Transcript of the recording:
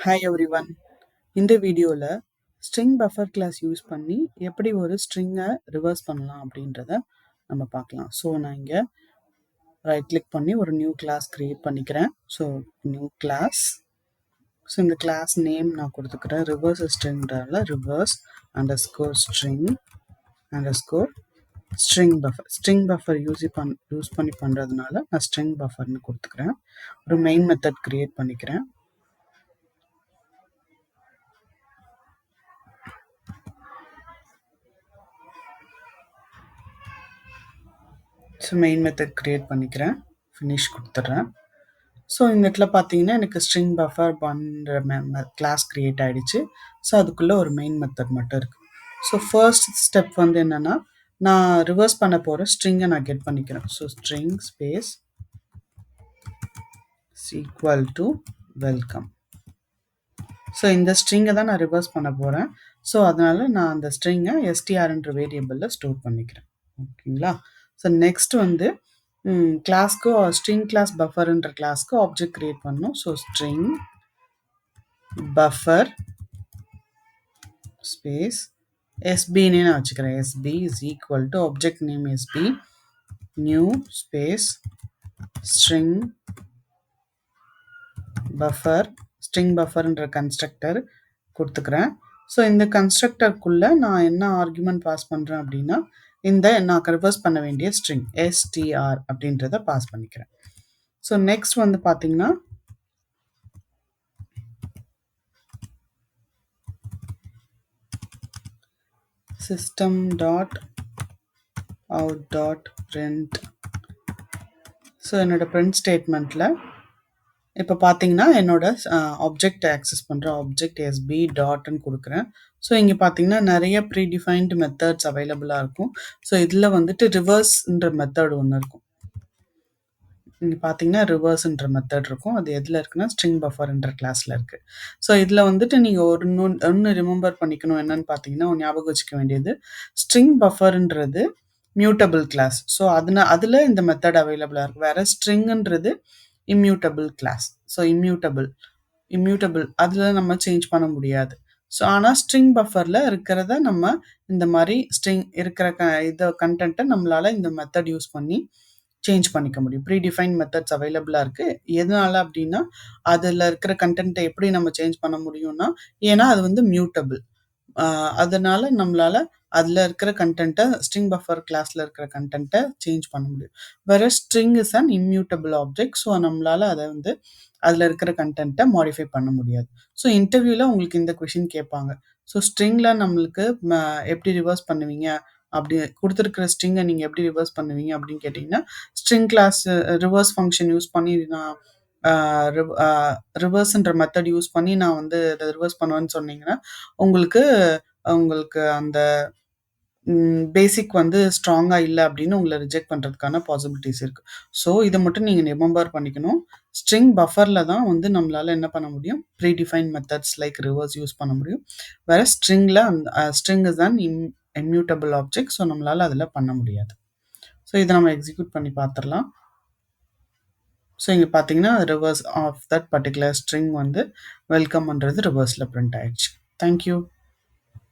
Hi everyone. இந்த வீடியோவில் string buffer class use பண்ணி எப்படி ஒரு ஸ்ட்ரிங்கை ரிவர்ஸ் பண்ணலாம் அப்படின்றத நம்ம பார்க்கலாம். ஸோ நான் இங்கே ரைட் கிளிக் பண்ணி ஒரு நியூ கிளாஸ் க்ரியேட் பண்ணிக்கிறேன். So new class. ஸோ இந்த கிளாஸ் நேம் நான் கொடுத்துக்கிறேன் ரிவர்ஸ் ஸ்ட்ரிங்கிறதால reverse underscore string underscore string buffer use பண்ணி பண்ணுறதுனால நான் ஸ்ட்ரிங் பஃபர்னு கொடுத்துக்கிறேன். ஒரு மெயின் மெத்தட் க்ரியேட் பண்ணிக்கிறேன். ஸோ மெயின் மெத்தட் க்ரியேட் பண்ணிக்கிறேன், ஃபினிஷ் கொடுத்துட்றேன். ஸோ இந்த இடத்துல பார்த்தீங்கன்னா எனக்கு ஸ்ட்ரிங் பஃபர் பண்ணுற கிளாஸ் க்ரியேட் ஆகிடுச்சு. ஸோ அதுக்குள்ளே ஒரு மெயின் மெத்தட் மட்டும் இருக்குது. ஸோ ஃபர்ஸ்ட் ஸ்டெப் வந்து என்னென்னா, நான் ரிவர்ஸ் பண்ண போகிற ஸ்ட்ரிங்கை நான் கெட் பண்ணிக்கிறேன். So string space equal to welcome. So இந்த ஸ்ட்ரிங்கை தான் நான் ரிவர்ஸ் பண்ண போகிறேன். ஸோ அதனால் நான் அந்த ஸ்ட்ரிங்கை எஸ்டிஆர்ன்ற வேரியபிளில் ஸ்டோர் பண்ணிக்கிறேன். ஓகேங்களா? ஸோ நெக்ஸ்ட் வந்து கிளாஸ்க்கு ஸ்ட்ரிங் கிளாஸ் பஃபர்ன்ற கிளாஸ்க்கு ஆப்ஜெக்ட் கிரியேட் பண்ணணும். ஸோ ஸ்ட்ரிங் பஃபர் ஸ்பேஸ் எஸ்பின்னு நான் வச்சுக்கிறேன். SP is equal to object name SP new space string பஃபர்ன்ற கன்ஸ்ட்ரக்டர் கொடுத்துக்கிறேன். ஸோ இந்த கன்ஸ்ட்ரக்டருக்குள்ளே நான் என்ன ஆர்குமெண்ட் பாஸ் பண்ணுறேன் அப்படின்னா, இந்த நான் ரிவர்ஸ் பண்ண வேண்டிய ஸ்ட்ரிங் எஸ்டிஆர் அப்படின்றத பாஸ் பண்ணிக்கிறேன். ஸோ நெக்ஸ்ட் வந்து பார்த்தீங்கன்னா, system dot out dot print. So என்னோட பிரிண்ட் ஸ்டேட்மெண்ட்டில் இப்போ பார்த்தீங்கன்னா என்னோட ஆப்ஜெக்ட் ஆக்சஸ் பண்ணுற ஆப்ஜெக்ட் எஸ்பி டாட்னு கொடுக்குறேன். ஸோ இங்கே பார்த்தீங்கன்னா நிறைய ப்ரீடிஃபைன்டு மெத்தட்ஸ் அவைலபிளாக இருக்கும். ஸோ இதில் வந்துட்டு ரிவர்ஸ்ன்ற மெத்தட் ஒன்று இருக்கும். இங்கே பார்த்தீங்கன்னா ரிவர்ஸ்ன்ற மெத்தட் இருக்கும். அது எதில் இருக்குன்னா ஸ்ட்ரிங் பஃபர்ன்ற கிளாஸில் இருக்குது. ஸோ இதில் வந்துட்டு நீங்கள் ஒன்று ரிமெம்பர் பண்ணிக்கணும். என்னன்னு பார்த்தீங்கன்னா ஞாபகம் வச்சுக்க வேண்டியது, ஸ்ட்ரிங் பஃபர்ன்றது மியூட்டபிள் கிளாஸ். ஸோ அதில் இந்த மெத்தட் அவைலபிளாக இருக்குது. வேறு ஸ்ட்ரிங்குன்றது இம்மியூட்டபிள் கிளாஸ். ஸோ இம்மியூட்டபிள் அதில் நம்ம சேஞ்ச் பண்ண முடியாது. ஸோ ஆனால் ஸ்ட்ரிங் பஃபரில் இருக்கிறத நம்ம இந்த மாதிரி ஸ்ட்ரிங் இருக்கிற கண்டென்ட்டை நம்மளால் இந்த மெத்தட் யூஸ் பண்ணி சேஞ்ச் பண்ணிக்க முடியும். ப்ரீடிஃபைன் மெத்தட்ஸ் அவைலபிளாக இருக்குது. எதனால அப்படின்னா, அதில் இருக்கிற கண்டென்ட்டை எப்படி நம்ம சேஞ்ச் பண்ண முடியும்னா, ஏன்னா அது வந்து மியூட்டபிள். அதனால் நம்மளால் அதில் இருக்கிற கண்டென்ட்டை ஸ்ட்ரிங் பஃபர் கிளாஸில் இருக்கிற கண்டென்ட்டை சேஞ்ச் பண்ண முடியும். வேறு string is an immutable object. So நம்மளால் அதை வந்து அதில் இருக்கிற கண்டென்ட்டை மாடிஃபை பண்ண முடியாது. ஸோ இன்டர்வியூவில் உங்களுக்கு இந்த கொஷின் கேட்பாங்க. ஸோ ஸ்ட்ரிங்கில் நம்மளுக்கு எப்படி ரிவர்ஸ் பண்ணுவீங்க, அப்படி கொடுத்துருக்கிற ஸ்ட்ரிங்கை நீங்கள் எப்படி ரிவர்ஸ் பண்ணுவீங்க அப்படின்னு கேட்டிங்கன்னா, string class reverse function use பண்ணி நான் ரிவர்ஸ்ன்ற மெத்தட் யூஸ் பண்ணி நான் வந்து அதை ரிவர்ஸ் பண்ணுவேன்னு சொன்னீங்கன்னா, உங்களுக்கு அந்த பேசிக் வந்து ஸ்ட்ராங்காக இல்லை அப்படின்னு உங்களை ரிஜெக்ட் பண்ணுறதுக்கான பாசிபிலிட்டிஸ் இருக்குது. ஸோ இதை மட்டும் நீங்கள் ரிமெம்பர் பண்ணிக்கணும். ஸ்ட்ரிங் பஃபரில் தான் வந்து நம்மளால் என்ன பண்ண முடியும், predefine methods like reverse use பண்ண முடியும். வேறு ஸ்ட்ரிங்கில் அந்த ஸ்ட்ரிங் இஸ் தான் இம்மியூட்டபிள் ஆப்ஜெக்ட். ஸோ நம்மளால் அதில் பண்ண முடியாது. ஸோ இதை நம்ம எக்ஸிக்யூட் பண்ணி பார்த்துடலாம். ஸோ இங்கே பார்த்தீங்கன்னா reverse of that particular string வந்து வெல்கம்ன்றது ரிவர்ஸில் பிரிண்ட் ஆயிடுச்சு. தேங்க்யூ.